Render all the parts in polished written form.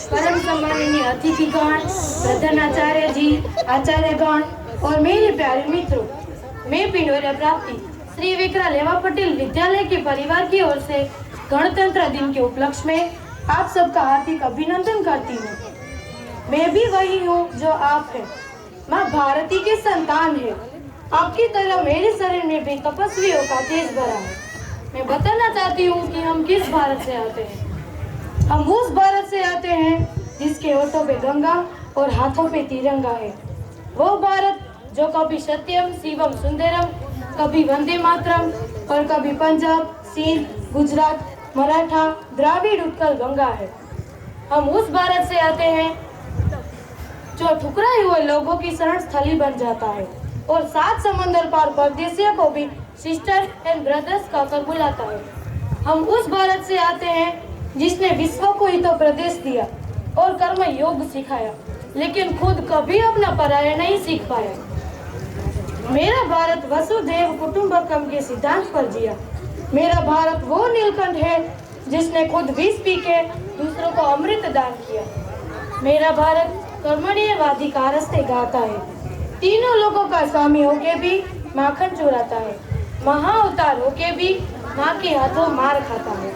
परम सम्माननीय अतिथिगण, प्रधानाचार्य जी, आचार्यगण और मेरे प्यारे मित्रों, मैं पिंडोरिया प्राप्ति श्री विक्रा लेवा पटेल विद्यालय के परिवार की ओर से गणतंत्र दिन के उपलक्ष्य में आप सबका हार्दिक अभिनंदन करती हूँ। मैं भी वही हूँ जो आप हैं। माँ भारती के संतान है। आपकी तरह मेरे शरीर में भी तपस्वियों का तेज भरा है। मैं बताना चाहती हूँ कि हम किस भारत से आते हैं। हम उस भारत से आते हैं जिसके होठों पे गंगा और हाथों पे तिरंगा है। वो भारत जो कभी सत्यम शिवम सुंदरम, कभी वंदे मातरम और कभी पंजाब, सिंध, गुजरात, मराठा, द्राविड़ उत्कल गंगा है। हम उस भारत से आते हैं जो ठुकराए हुए लोगों की शरण स्थली बन जाता है और 7 समंदर पार परदेशियों को भी सिस्टर एंड ब्रदर्स कहकर बुलाता है। हम उस भारत से आते हैं जिसने विश्व को ही तो प्रदेश दिया और कर्म योग सिखाया, लेकिन खुद कभी अपना पराया नहीं सीख पाया। मेरा भारत वसुधैव कुटुंबकम के सिद्धांत पर जिया। मेरा भारत वो नीलकंठ है जिसने खुद विष पी के दूसरों को अमृत दान किया। मेरा भारत कर्मण्येवाधिकारस्ते गाता है। तीनों लोगों का स्वामी होके भी माखन चुराता है। महाअवतार होके भी माँ के हाथों मार खाता है।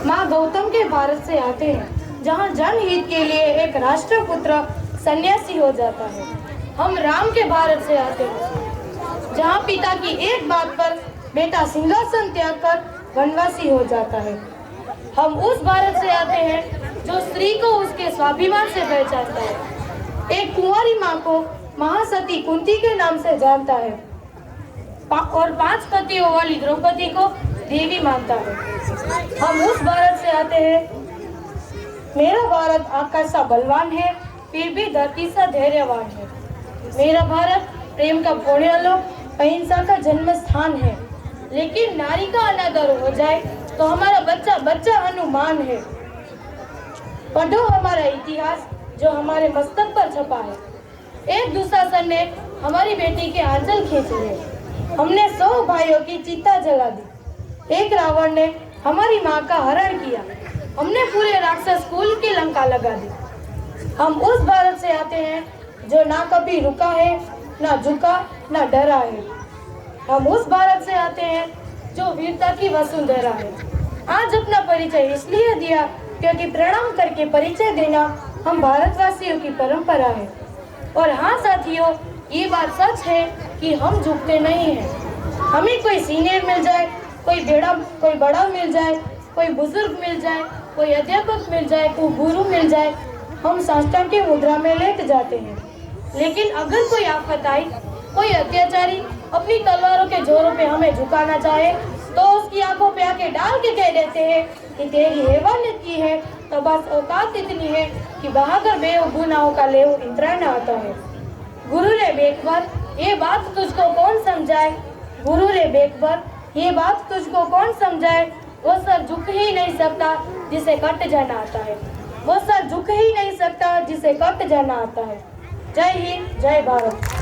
माँ गौतम के भारत से आते हैं जहाँ जनहित के लिए एक राष्ट्रपुत्र सन्यासी हो जाता है। हम राम के भारत से आते हैं जहाँ पिता की एक बात पर बेटा सिंहासन त्याग कर वनवासी हो जाता है। हम उस भारत से आते हैं जो स्त्री को उसके स्वाभिमान से पहचानता है। एक कुंवारी माँ को महासती कुंती के नाम से जानता है और 5 पतियों वाली द्रौपदी को देवी मानता है। हम उस भारत से आते हैं। मेरा भारत आकाश सा बलवान है, फिर भी धरती सा धैर्यवान है। मेरा भारत प्रेम का पुण्यलोक, अहिंसा का जन्म स्थान है। लेकिन नारी का अनादर हो जाए तो हमारा बच्चा बच्चा हनुमान है। पढ़ो हमारा इतिहास जो हमारे मस्तक पर छपा है। एक दुशासन ने हमारी बेटी के आंचल खींच लिए। हमने 100 भाइयों की चिता जला दी। एक रावण ने हमारी माँ का हरण किया। हमने पूरे राक्षस कुल की लंका लगा दी। हम उस भारत से आते हैं जो ना कभी रुका है, ना झुका, ना डरा है। हम उस भारत से आते हैं जो वीरता की वसुंधरा है। आज अपना परिचय इसलिए दिया क्योंकि प्रणाम करके परिचय देना हम भारतवासियों की परंपरा है। और हाँ साथियों, ये बात सच है कि हम झुकते नहीं हैं। हमें कोई सीनियर मिल जाए, कोई बड़ा मिल जाए, कोई बुजुर्ग मिल जाए, कोई अध्यापक मिल जाए, कोई गुरु मिल जाए, हम साष्टांग की मुद्रा में लेट जाते हैं। लेकिन अगर कोई आफत आई, कोई अत्याचारी अपनी तलवारों के जोरों पे हमें झुकाना चाहे तो उसकी आंखों पे आके डाल के कह देते हैं कि तेरी हैवानियत की है तो बस औकात इतनी है कि बहाकर बेगुनाहों का लेव इंतरा न आता है। गुरु रे बेखबर ये बात तुझको कौन समझाए, गुरु रे बेखबर ये बात तुझको कौन समझाए। वो सर झुक ही नहीं सकता जिसे कट जाना आता है। वो सर झुक ही नहीं सकता जिसे कट जाना आता है। जय हिंद, जय भारत।